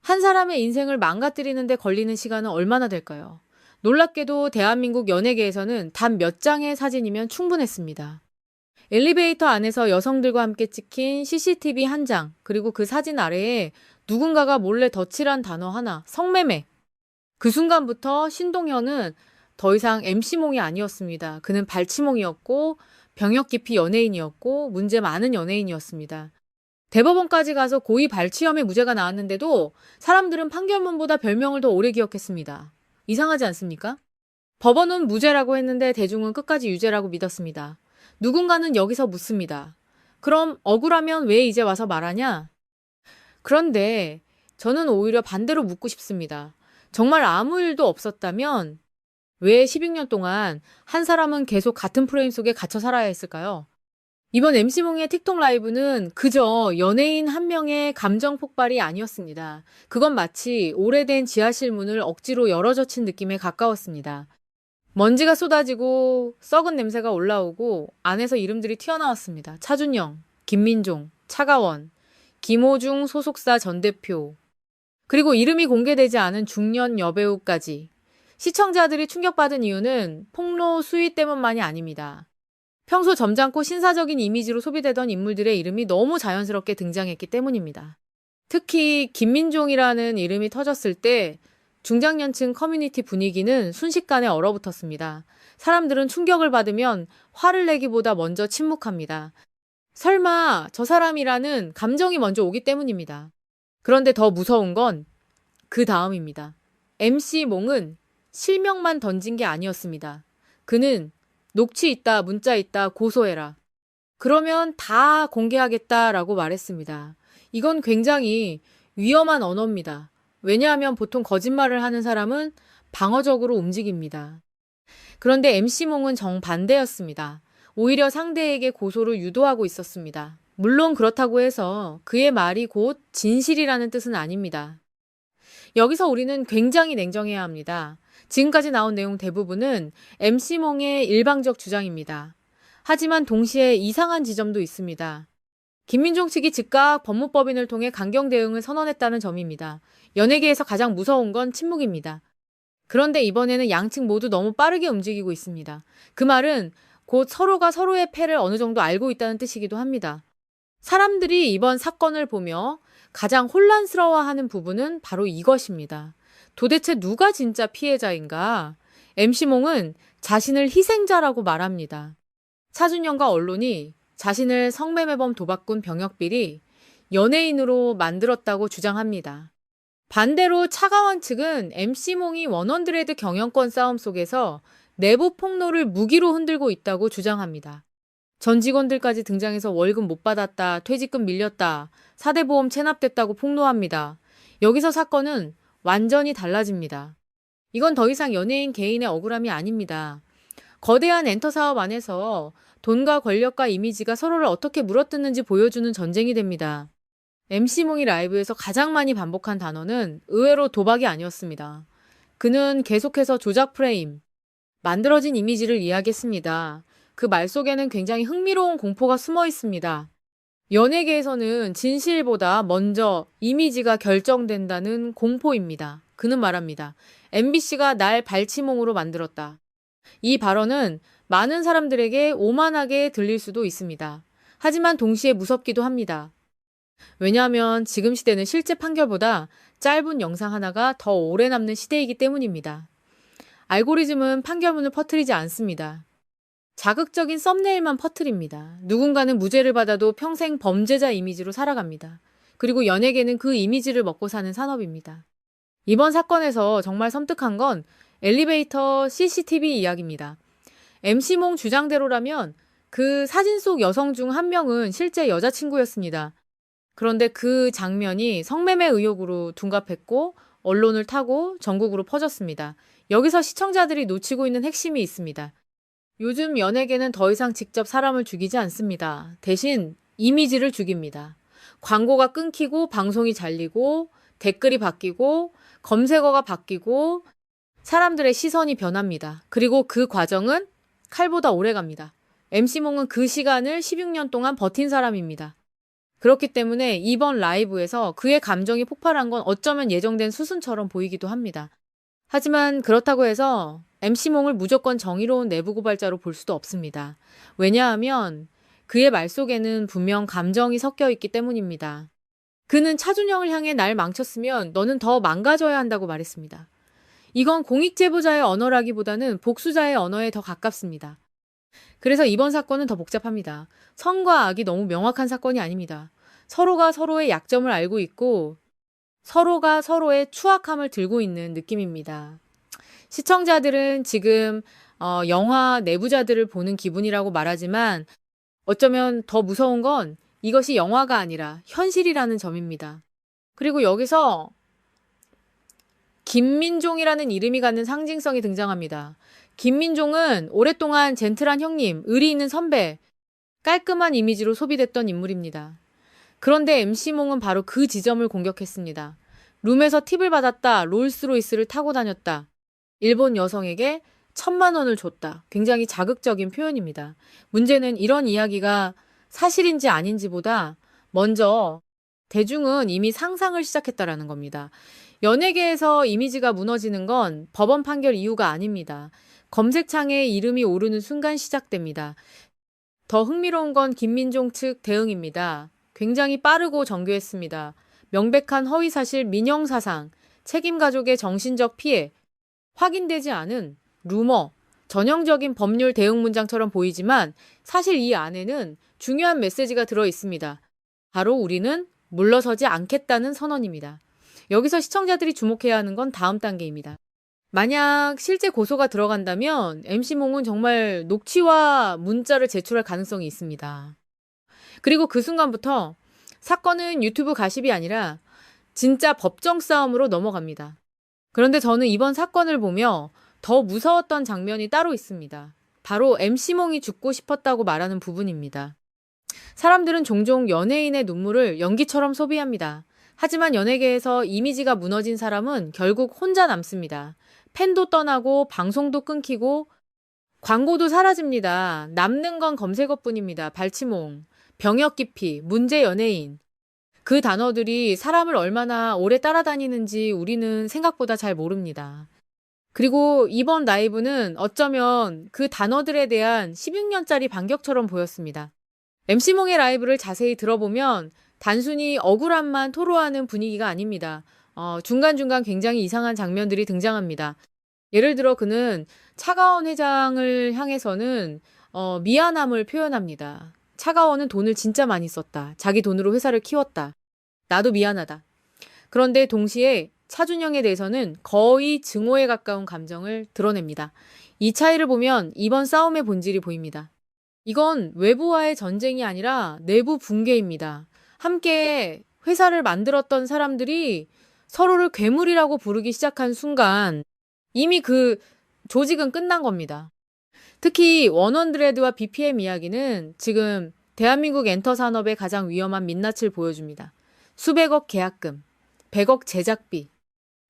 한 사람의 인생을 망가뜨리는데 걸리는 시간은 얼마나 될까요? 놀랍게도 대한민국 연예계에서는 단 몇 장의 사진이면 충분했습니다. 엘리베이터 안에서 여성들과 함께 찍힌 CCTV 한 장, 그리고 그 사진 아래에 누군가가 몰래 덧칠한 단어 하나, 성매매. 그 순간부터 신동현은 더 이상 MC몽이 아니었습니다. 그는 발치몽이었고 병역 기피 연예인이었고 문제 많은 연예인이었습니다. 대법원까지 가서 고의 발치혐의 무죄가 나왔는데도 사람들은 판결문보다 별명을 더 오래 기억했습니다. 이상하지 않습니까? 법원은 무죄라고 했는데 대중은 끝까지 유죄라고 믿었습니다. 누군가는 여기서 묻습니다. 그럼 억울하면 왜 이제 와서 말하냐? 그런데 저는 오히려 반대로 묻고 싶습니다. 정말 아무 일도 없었다면 왜 16년 동안 한 사람은 계속 같은 프레임 속에 갇혀 살아야 했을까요? 이번 MC몽의 틱톡 라이브는 그저 연예인 한 명의 감정 폭발이 아니었습니다. 그건 마치 오래된 지하실 문을 억지로 열어젖힌 느낌에 가까웠습니다. 먼지가 쏟아지고 썩은 냄새가 올라오고 안에서 이름들이 튀어나왔습니다. 차준영, 김민종, 차가원, 김호중 소속사 전 대표, 그리고 이름이 공개되지 않은 중년 여배우까지. 시청자들이 충격받은 이유는 폭로 수위 때문만이 아닙니다. 평소 점잖고 신사적인 이미지로 소비되던 인물들의 이름이 너무 자연스럽게 등장했기 때문입니다. 특히 김민종이라는 이름이 터졌을 때 중장년층 커뮤니티 분위기는 순식간에 얼어붙었습니다. 사람들은 충격을 받으면 화를 내기보다 먼저 침묵합니다. 설마 저 사람이라는 감정이 먼저 오기 때문입니다. 그런데 더 무서운 건 그 다음입니다. MC몽은 실명만 던진 게 아니었습니다. 그는 녹취 있다, 문자 있다, 고소해라. 그러면 다 공개하겠다라고 말했습니다. 이건 굉장히 위험한 언어입니다. 왜냐하면 보통 거짓말을 하는 사람은 방어적으로 움직입니다. 그런데 MC몽은 정반대였습니다. 오히려 상대에게 고소를 유도하고 있었습니다. 물론 그렇다고 해서 그의 말이 곧 진실이라는 뜻은 아닙니다. 여기서 우리는 굉장히 냉정해야 합니다. 지금까지 나온 내용 대부분은 MC몽의 일방적 주장입니다. 하지만 동시에 이상한 지점도 있습니다. 김민종 측이 즉각 법무법인을 통해 강경 대응을 선언했다는 점입니다. 연예계에서 가장 무서운 건 침묵입니다. 그런데 이번에는 양측 모두 너무 빠르게 움직이고 있습니다. 그 말은 곧 서로가 서로의 패를 어느 정도 알고 있다는 뜻이기도 합니다. 사람들이 이번 사건을 보며 가장 혼란스러워하는 부분은 바로 이것입니다. 도대체 누가 진짜 피해자인가? MC몽은 자신을 희생자라고 말합니다. 차준영과 언론이 자신을 성매매범 도박꾼 병역비리 연예인으로 만들었다고 주장합니다. 반대로 차가원 측은 MC몽이 원원드레드 경영권 싸움 속에서 내부 폭로를 무기로 흔들고 있다고 주장합니다. 전 직원들까지 등장해서 월급 못 받았다, 퇴직금 밀렸다, 사대보험 체납됐다고 폭로합니다. 여기서 사건은 완전히 달라집니다. 이건 더 이상 연예인 개인의 억울함이 아닙니다. 거대한 엔터 사업 안에서 돈과 권력과 이미지가 서로를 어떻게 물어뜯는지 보여주는 전쟁이 됩니다. MC몽이 라이브에서 가장 많이 반복한 단어는 의외로 도박이 아니었습니다. 그는 계속해서 조작 프레임, 만들어진 이미지를 이야기했습니다. 그 말 속에는 굉장히 흥미로운 공포가 숨어 있습니다. 연예계에서는 진실보다 먼저 이미지가 결정된다는 공포입니다. 그는 말합니다. MBC가 날 발치몽으로 만들었다. 이 발언은 많은 사람들에게 오만하게 들릴 수도 있습니다. 하지만 동시에 무섭기도 합니다. 왜냐하면 지금 시대는 실제 판결보다 짧은 영상 하나가 더 오래 남는 시대이기 때문입니다. 알고리즘은 판결문을 퍼뜨리지 않습니다. 자극적인 썸네일만 퍼뜨립니다. 누군가는 무죄를 받아도 평생 범죄자 이미지로 살아갑니다. 그리고 연예계는 그 이미지를 먹고 사는 산업입니다. 이번 사건에서 정말 섬뜩한 건 엘리베이터 CCTV 이야기입니다. MC몽 주장대로라면 그 사진 속 여성 중 한 명은 실제 여자친구였습니다. 그런데 그 장면이 성매매 의혹으로 둔갑했고 언론을 타고 전국으로 퍼졌습니다. 여기서 시청자들이 놓치고 있는 핵심이 있습니다. 요즘 연예계는 더 이상 직접 사람을 죽이지 않습니다. 대신 이미지를 죽입니다. 광고가 끊기고 방송이 잘리고 댓글이 바뀌고 검색어가 바뀌고 사람들의 시선이 변합니다. 그리고 그 과정은 칼보다 오래 갑니다. MC몽은 그 시간을 16년 동안 버틴 사람입니다. 그렇기 때문에 이번 라이브에서 그의 감정이 폭발한 건 어쩌면 예정된 수순처럼 보이기도 합니다. 하지만 그렇다고 해서 MC몽을 무조건 정의로운 내부 고발자로 볼 수도 없습니다. 왜냐하면 그의 말 속에는 분명 감정이 섞여 있기 때문입니다. 그는 차준영을 향해 날 망쳤으면 너는 더 망가져야 한다고 말했습니다. 이건 공익제보자의 언어라기보다는 복수자의 언어에 더 가깝습니다. 그래서 이번 사건은 더 복잡합니다. 선과 악이 너무 명확한 사건이 아닙니다. 서로가 서로의 약점을 알고 있고 서로가 서로의 추악함을 들고 있는 느낌입니다. 시청자들은 지금 영화 내부자들을 보는 기분이라고 말하지만 어쩌면 더 무서운 건 이것이 영화가 아니라 현실이라는 점입니다. 그리고 여기서 김민종이라는 이름이 갖는 상징성이 등장합니다. 김민종은 오랫동안 젠틀한 형님, 의리 있는 선배, 깔끔한 이미지로 소비됐던 인물입니다. 그런데 MC몽은 바로 그 지점을 공격했습니다. 룸에서 팁을 받았다, 롤스로이스를 타고 다녔다, 일본 여성에게 1,000만 원을 줬다. 굉장히 자극적인 표현입니다. 문제는 이런 이야기가 사실인지 아닌지보다 먼저 대중은 이미 상상을 시작했다라는 겁니다. 연예계에서 이미지가 무너지는 건 법원 판결 이후가 아닙니다. 검색창에 이름이 오르는 순간 시작됩니다. 더 흥미로운 건 김민종 측 대응입니다. 굉장히 빠르고 정교했습니다. 명백한 허위사실 민영사상, 책임가족의 정신적 피해, 확인되지 않은 루머, 전형적인 법률 대응 문장처럼 보이지만 사실 이 안에는 중요한 메시지가 들어 있습니다. 바로 우리는 물러서지 않겠다는 선언입니다. 여기서 시청자들이 주목해야 하는 건 다음 단계입니다. 만약 실제 고소가 들어간다면 MC몽은 정말 녹취와 문자를 제출할 가능성이 있습니다. 그리고 그 순간부터 사건은 유튜브 가십이 아니라 진짜 법정 싸움으로 넘어갑니다. 그런데 저는 이번 사건을 보며 더 무서웠던 장면이 따로 있습니다. 바로 MC몽이 죽고 싶었다고 말하는 부분입니다. 사람들은 종종 연예인의 눈물을 연기처럼 소비합니다. 하지만 연예계에서 이미지가 무너진 사람은 결국 혼자 남습니다. 팬도 떠나고 방송도 끊기고 광고도 사라집니다. 남는 건 검색어뿐입니다. 발치몽, 병역 기피, 문제 연예인. 그 단어들이 사람을 얼마나 오래 따라다니는지 우리는 생각보다 잘 모릅니다. 그리고 이번 라이브는 어쩌면 그 단어들에 대한 16년짜리 반격처럼 보였습니다. MC몽의 라이브를 자세히 들어보면 단순히 억울함만 토로하는 분위기가 아닙니다. 중간중간 굉장히 이상한 장면들이 등장합니다. 예를 들어 그는 차가원 회장을 향해서는 미안함을 표현합니다. 차가원은 돈을 진짜 많이 썼다. 자기 돈으로 회사를 키웠다. 나도 미안하다. 그런데 동시에 차준영에 대해서는 거의 증오에 가까운 감정을 드러냅니다. 이 차이를 보면 이번 싸움의 본질이 보입니다. 이건 외부와의 전쟁이 아니라 내부 붕괴입니다. 함께 회사를 만들었던 사람들이 서로를 괴물이라고 부르기 시작한 순간 이미 그 조직은 끝난 겁니다. 특히 원원드레드와 BPM 이야기는 지금 대한민국 엔터 산업의 가장 위험한 민낯을 보여줍니다. 수백억 계약금, 100억 제작비,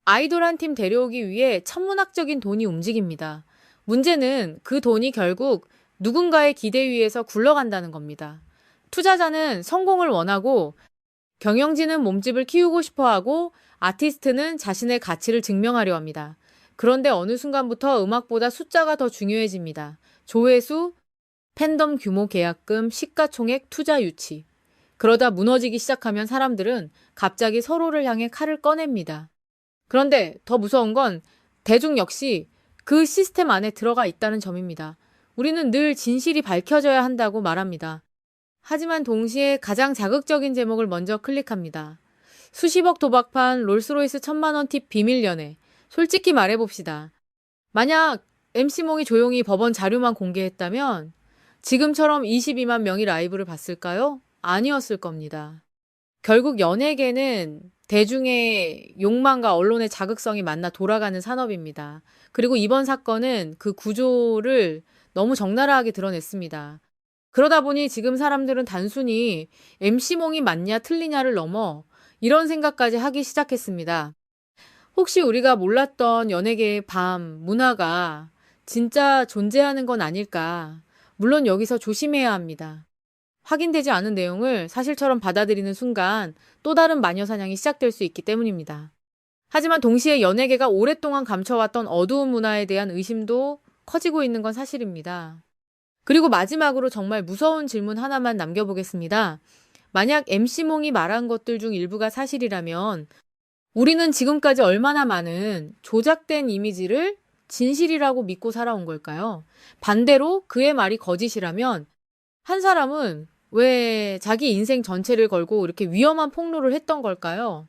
아이돌 한 팀 데려오기 위해 천문학적인 돈이 움직입니다. 문제는 그 돈이 결국 누군가의 기대 위에서 굴러간다는 겁니다. 투자자는 성공을 원하고 경영진은 몸집을 키우고 싶어하고 아티스트는 자신의 가치를 증명하려 합니다. 그런데 어느 순간부터 음악보다 숫자가 더 중요해집니다. 조회수, 팬덤 규모 계약금, 시가총액, 투자 유치. 그러다 무너지기 시작하면 사람들은 갑자기 서로를 향해 칼을 꺼냅니다. 그런데 더 무서운 건 대중 역시 그 시스템 안에 들어가 있다는 점입니다. 우리는 늘 진실이 밝혀져야 한다고 말합니다. 하지만 동시에 가장 자극적인 제목을 먼저 클릭합니다. 수십억 도박판 롤스로이스 1,000만 원 팁 비밀 연애. 솔직히 말해봅시다. 만약 MC몽이 조용히 법원 자료만 공개했다면 지금처럼 22만 명이 라이브를 봤을까요? 아니었을 겁니다. 결국 연예계는 대중의 욕망과 언론의 자극성이 만나 돌아가는 산업입니다. 그리고 이번 사건은 그 구조를 너무 적나라하게 드러냈습니다. 그러다 보니 지금 사람들은 단순히 MC몽이 맞냐 틀리냐를 넘어 이런 생각까지 하기 시작했습니다. 혹시 우리가 몰랐던 연예계의 밤, 문화가 진짜 존재하는 건 아닐까? 물론 여기서 조심해야 합니다. 확인되지 않은 내용을 사실처럼 받아들이는 순간 또 다른 마녀 사냥이 시작될 수 있기 때문입니다. 하지만 동시에 연예계가 오랫동안 감춰왔던 어두운 문화에 대한 의심도 커지고 있는 건 사실입니다. 그리고 마지막으로 정말 무서운 질문 하나만 남겨보겠습니다. 만약 MC몽이 말한 것들 중 일부가 사실이라면 우리는 지금까지 얼마나 많은 조작된 이미지를 진실이라고 믿고 살아온 걸까요? 반대로 그의 말이 거짓이라면 한 사람은 왜 자기 인생 전체를 걸고 이렇게 위험한 폭로를 했던 걸까요?